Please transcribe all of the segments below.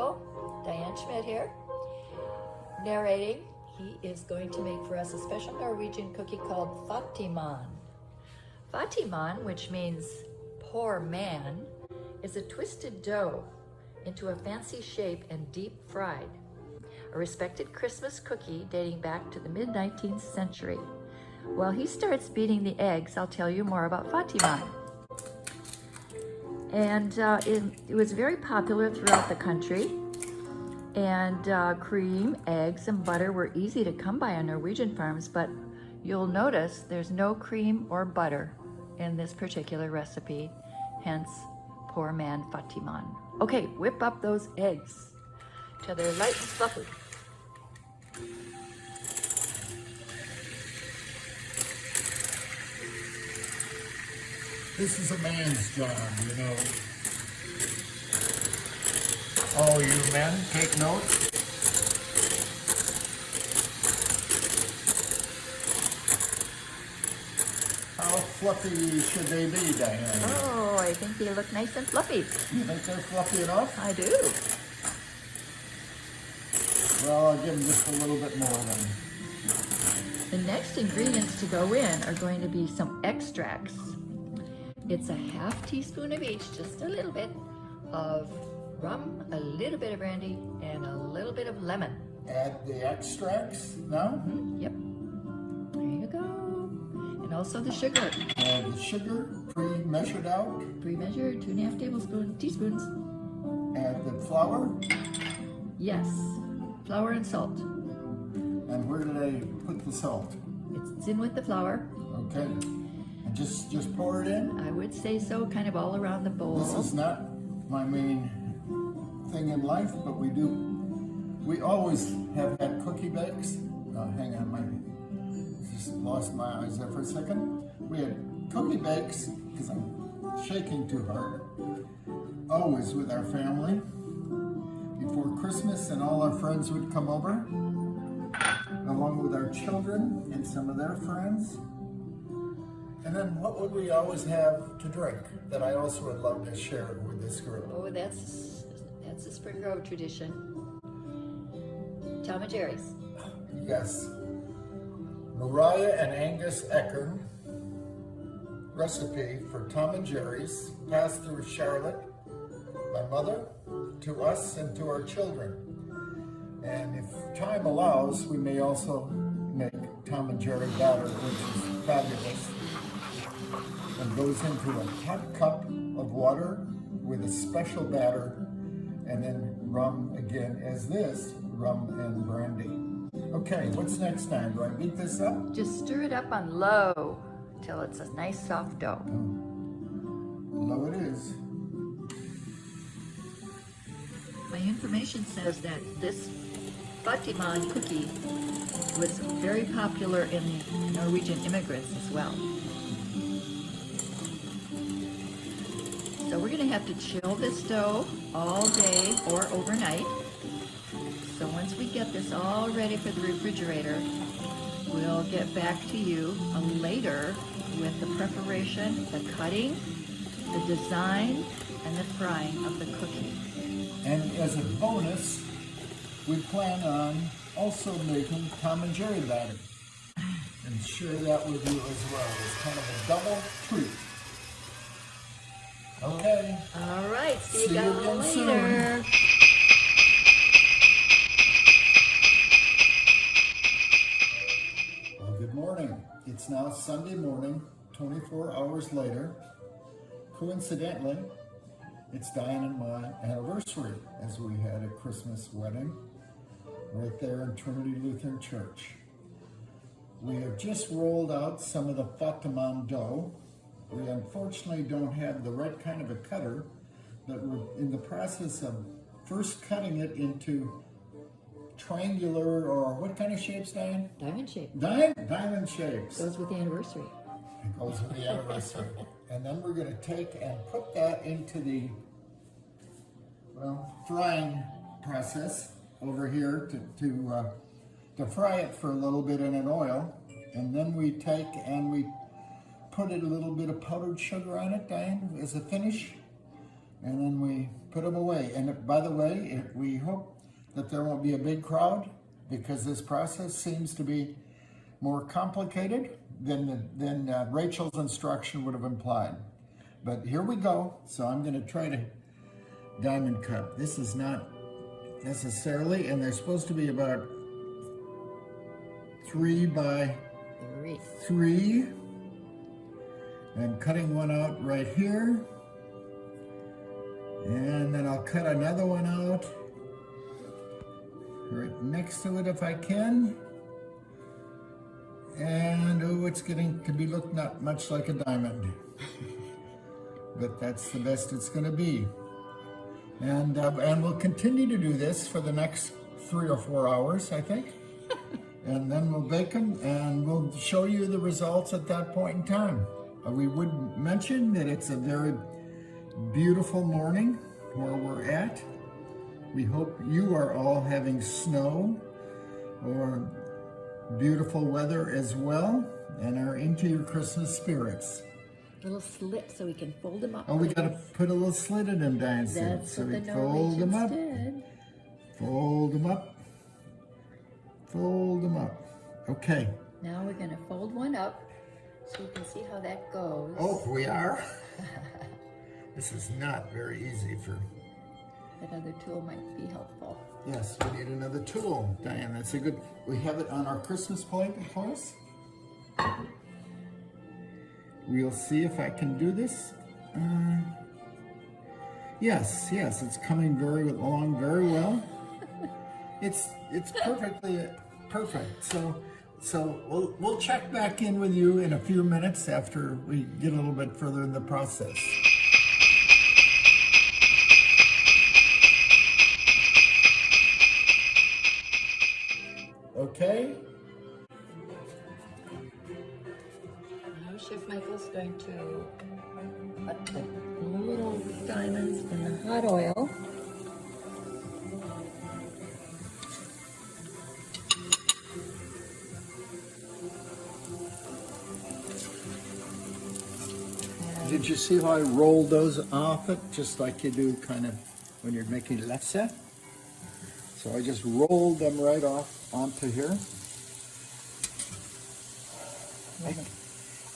Hello, Diane Schmidt here, narrating. He is going to make for us a special Norwegian cookie called Fattigmann. Fattigmann, which means poor man, is a twisted dough into a fancy shape and deep fried. A respected Christmas cookie dating back to the mid-19th century. While he starts beating the eggs, I'll tell you more about Fattigmann. And it was very popular throughout the country. And cream, eggs, and butter were easy to come by on Norwegian farms, but you'll notice there's no cream or butter in this particular recipe, hence poor man Fattigmann. Okay, whip up those eggs till they're light and fluffy. This is a man's job, you know. All you men, take notes. How fluffy should they be, Diane? Oh, I think they look nice and fluffy. You think they're fluffy enough? I do. Well, I'll give them just a little bit more then. The next ingredients to go in are going to be some extracts. It's a half teaspoon of each, just a little bit of rum, a little bit of brandy, and a little bit of lemon. Add the extracts now? Yep. There you go. And also the sugar. Add the sugar, pre-measured out. Pre-measured, 2.5 teaspoons. Add the flour. Yes. Flour and salt. And where did I put the salt? It's in with the flour. Okay. And just pour it in? I would say so, kind of all around the bowl. This is not my main thing in life, but we always have had cookie bakes. Hang on, just lost my eyes there for a second. We had cookie bakes, because I'm shaking too hard, always with our family before Christmas, and all our friends would come over, along with our children and some of their friends. And then what would we always have to drink that I also would love to share with this group? Oh, that's a Spring Grove tradition. Tom and Jerry's. Yes. Mariah and Angus Ekern recipe for Tom and Jerry's, passed through Charlotte, my mother, to us and to our children. And if time allows, we may also make Tom and Jerry batter, which is fabulous. And goes into a hot cup of water with a special batter, and then rum again as this, rum and brandy. Okay, what's next time? Do I beat this up? Just stir it up on low till it's a nice soft dough. Low it is. My information says that this Fattigmann cookie was very popular in the Norwegian immigrants as well. So we're going to have to chill this dough all day or overnight. So once we get this all ready for the refrigerator, we'll get back to you later with the preparation, the cutting, the design, and the frying of the cookie. And as a bonus, we plan on also making Tom and Jerry batter and share that with you as well. It's kind of a double treat. Okay. All right. See you again guys soon. later. Well, good morning. It's now Sunday morning, 24 hours later. Coincidentally, it's Diane and my anniversary, as we had a Christmas wedding right there in Trinity Lutheran Church. We have just rolled out some of the Fattigmann dough. We unfortunately don't have the right kind of a cutter, but we're in the process of first cutting it into triangular, or what kind of shapes, Diane? Diamond shape. Diamond shapes. Goes with the anniversary. It goes with the anniversary. And then we're going to take and put that into the, frying process over here to fry it for a little bit in an oil. And then we take and we put a little bit of powdered sugar on it, Diane, as a finish. and then we put them away. And by the way, we hope that there won't be a big crowd because this process seems to be more complicated than Rachel's instruction would have implied. But here we go. So I'm going to try to diamond cut. This is not necessarily, and they're supposed to be about 3 by 3. I'm cutting one out right here. And then I'll cut another one out right next to it if I can. And oh, it's getting to be look not much like a diamond. But that's the best it's going to be. And we'll continue to do this for the next 3 or 4 hours, I think. And then we'll bake them and we'll show you the results at that point in time. We would mention that it's a very beautiful morning where we're at. We hope you are all having snow or beautiful weather as well and are into your Christmas spirits. Little slit so we can fold them up. Oh, we got to put a little slit in them, Diane said. That's so what we the fold them up, did. fold them up, fold them up. Okay. Now we're going to fold one up so you can see how that goes. Oh, we are? This is not very easy for... That other tool might be helpful. Yes, we need another tool, Diane. That's a good... We have it on our Christmas plate, of course. We'll see if I can do this. Yes, it's coming along very well. It's perfectly perfect. So we'll check back in with you in a few minutes after we get a little bit further in the process. Okay. Now Chef Michael's going to put the little diamonds in the hot oil. Did you see how I rolled those off it, just like you do kind of when you're making lefse? So I just rolled them right off onto here.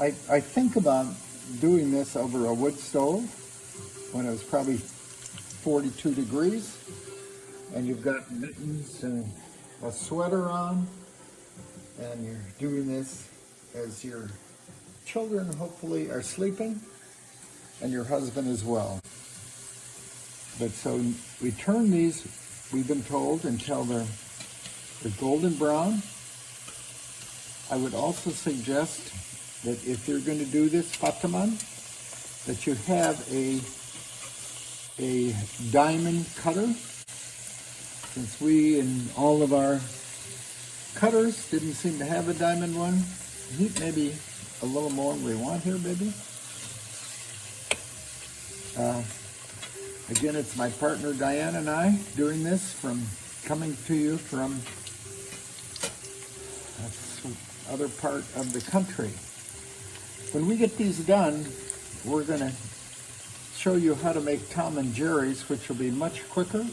I think about doing this over a wood stove when it was probably 42 degrees, and you've got mittens and a sweater on, and you're doing this as your children hopefully are sleeping, and your husband as well. But so we turn these, we've been told, until they're golden brown. I would also suggest that if you're going to do this Fattigmann, that you have a diamond cutter. Since we in all of our cutters didn't seem to have a diamond one, heat maybe a little more than we want here, baby. Again, it's my partner Diane and I doing this, coming to you from other part of the country. When we get these done, we're going to show you how to make Tom and Jerry's, which will be much quicker.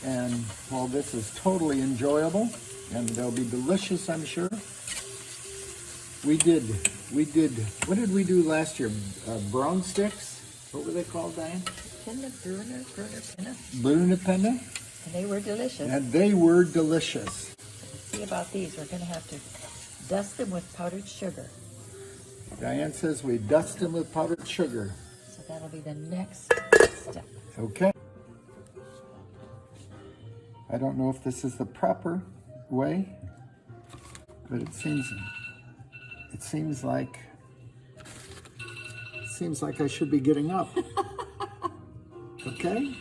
And well, this is totally enjoyable, and they'll be delicious, I'm sure. We did, what did we do last year? Brown sticks? What were they called, Diane? Bruna penna. And they were delicious. And they were delicious. Let's see about these. We're going to have to dust them with powdered sugar. Diane says we dust them with powdered sugar. So that'll be the next step. Okay. I don't know if this is the proper way, but it seems like I should be getting up. Okay?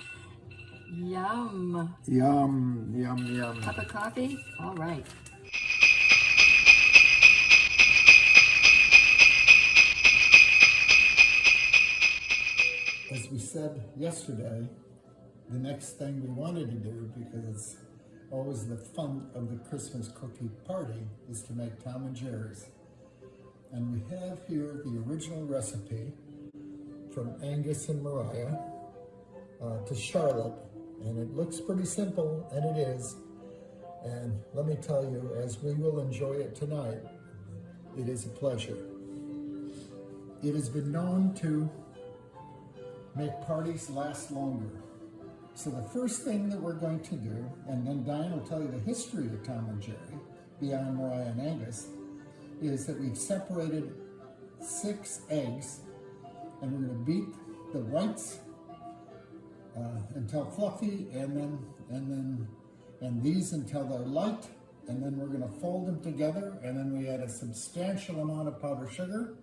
Yum. Yum, yum, yum. Cup of coffee? All right. As we said yesterday, the next thing we wanted to do, because it's always the fun of the Christmas cookie party, is to make Tom and Jerry's. And we have here the original recipe from Angus and Mariah. to Charlotte, and it looks pretty simple, and it is. And let me tell you, as we will enjoy it tonight, it is a pleasure. It has been known to make parties last longer. So the first thing that we're going to do, and then Diane will tell you the history of Tom and Jerry, beyond Mariah and Angus, is that we've separated 6 eggs, and we're going to beat the whites until fluffy, and these until they're light, and then we're going to fold them together, and then we add a substantial amount of powdered sugar,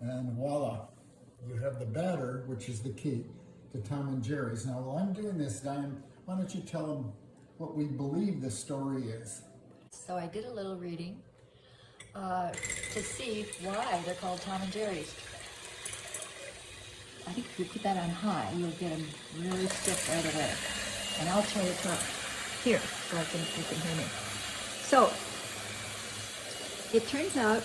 and voila, you have the batter, which is the key to Tom and Jerry's. Now, while I'm doing this, Diane, why don't you tell them what we believe the story is? So I did a little reading to see why they're called Tom and Jerry's. I think if you put that on high, you'll get them really stiff right away. And I'll try to talk here so you can hear me. So it turns out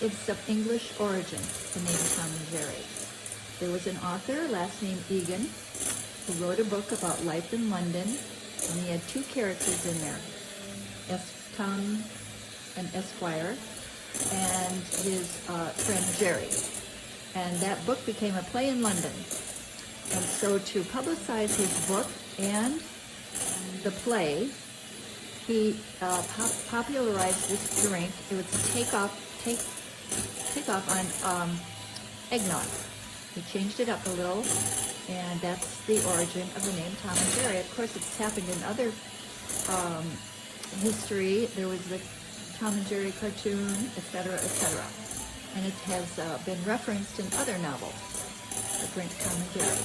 it's of English origin, the name Tom and Jerry. There was an author, last name Ekern, who wrote a book about life in London, and he had 2 characters in there, Tom and Esquire, and his friend Jerry. And that book became a play in London. And so to publicize his book and the play, he popularized this drink. It was a takeoff on eggnog. He changed it up a little, and that's the origin of the name Tom and Jerry. Of course, it's happened in other history. There was the Tom and Jerry cartoon, etc., etc. And it has been referenced in other novels, the drink Tom and Jerry.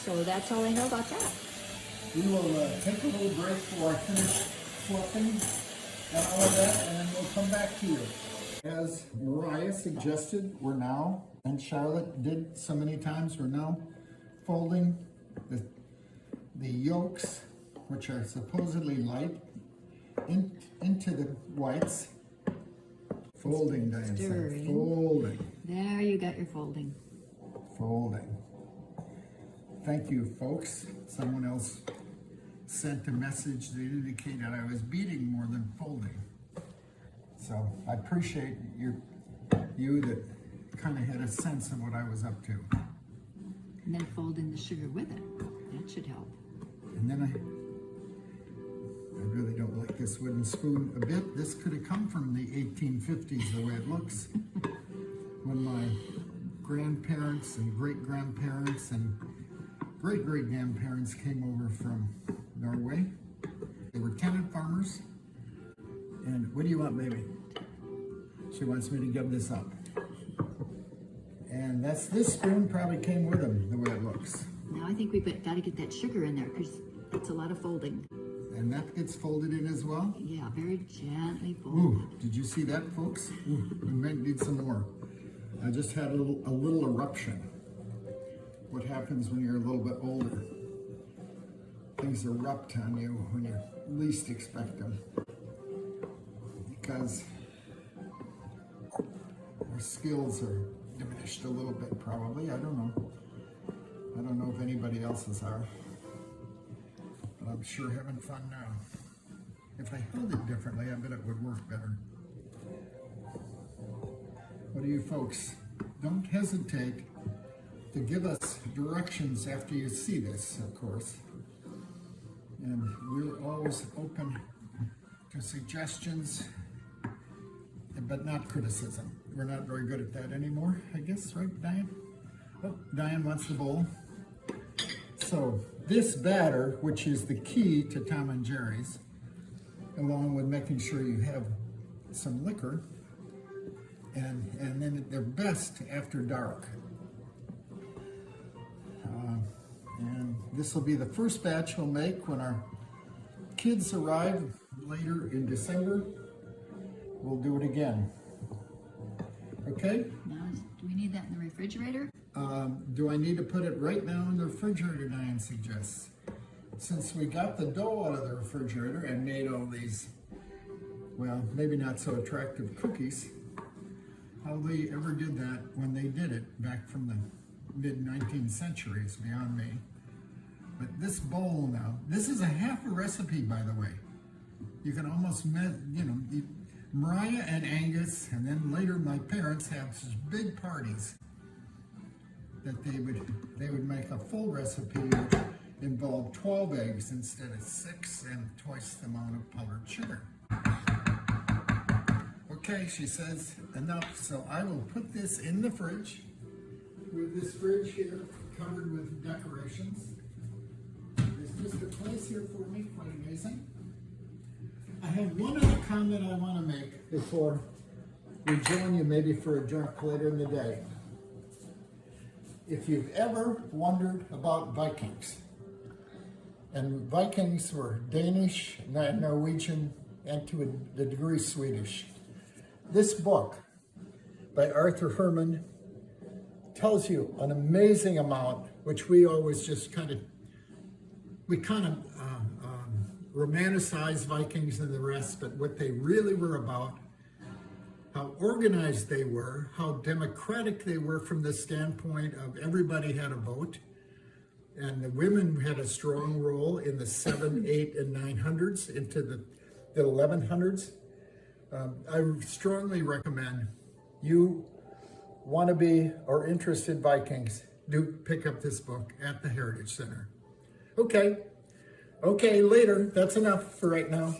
So that's all I know about that. We will take a little break before I finish fluffing and all of that, and then we'll come back to you. As Mariah suggested, we're now, and Charlotte did so many times, we're now folding the yolks, which are supposedly light, into the whites. Folding, Diane said. Folding. There you got your folding. Folding. Thank you, folks. Someone else sent a message that indicated I was beating more than folding. So I appreciate you that kind of had a sense of what I was up to. And then fold in the sugar with it. That should help. And then I really don't like this wooden spoon a bit. This could have come from the 1850s, the way it looks. When my grandparents and great-grandparents and great-great-grandparents came over from Norway. They were tenant farmers. And what do you want, baby? She wants me to give this up. And this spoon probably came with them, the way it looks. Now I think we've got to get that sugar in there because it's a lot of folding. And that gets folded in as well? Yeah, very gently folded. Ooh, did you see that, folks? Ooh, we might need some more. I just had a little eruption. What happens when you're a little bit older? Things erupt on you when you least expect them. Because our skills are diminished a little bit, probably. I don't know. I don't know if anybody else's are. But I'm sure having fun now. If I held it differently, I bet it would work better. What do you folks? Don't hesitate to give us directions after you see this, of course. And we're always open to suggestions, but not criticism. We're not very good at that anymore, I guess, right, Diane? Oh, Diane wants the bowl. So this batter, which is the key to Tom and Jerry's, along with making sure you have some liquor, and then they're best after dark. And this will be the first batch we'll make when our kids arrive later in December. We'll do it again. Okay? Now, do we need that in the refrigerator? Do I need to put it right now in the refrigerator, Diane suggests? Since we got the dough out of the refrigerator and made all these, well, maybe not so attractive cookies, how they ever did that when they did it back from the mid-19th century is beyond me. But this bowl now, this is a half a recipe, by the way. You can almost, Mariah and Angus, and then later my parents had such big parties that they would make a full recipe which involved 12 eggs instead of 6 and twice the amount of powdered sugar. Okay, she says enough, so I will put this in the fridge with this fridge here covered with decorations. There's just a place here for me, quite amazing. I have one other comment I want to make before we join you maybe for a drink later in the day. If you've ever wondered about Vikings, and Vikings were Danish, Norwegian, and to a degree Swedish, this book by Arthur Herman tells you an amazing amount, which we always just kind of romanticize Vikings and the rest, but what they really were about, how organized they were, how democratic they were from the standpoint of everybody had a vote, and the women had a strong role in the 700s, 800s, and 900s into the 1100s. I strongly recommend you want to be or interested in Vikings, do pick up this book at the Heritage Center. Okay, later. That's enough for right now.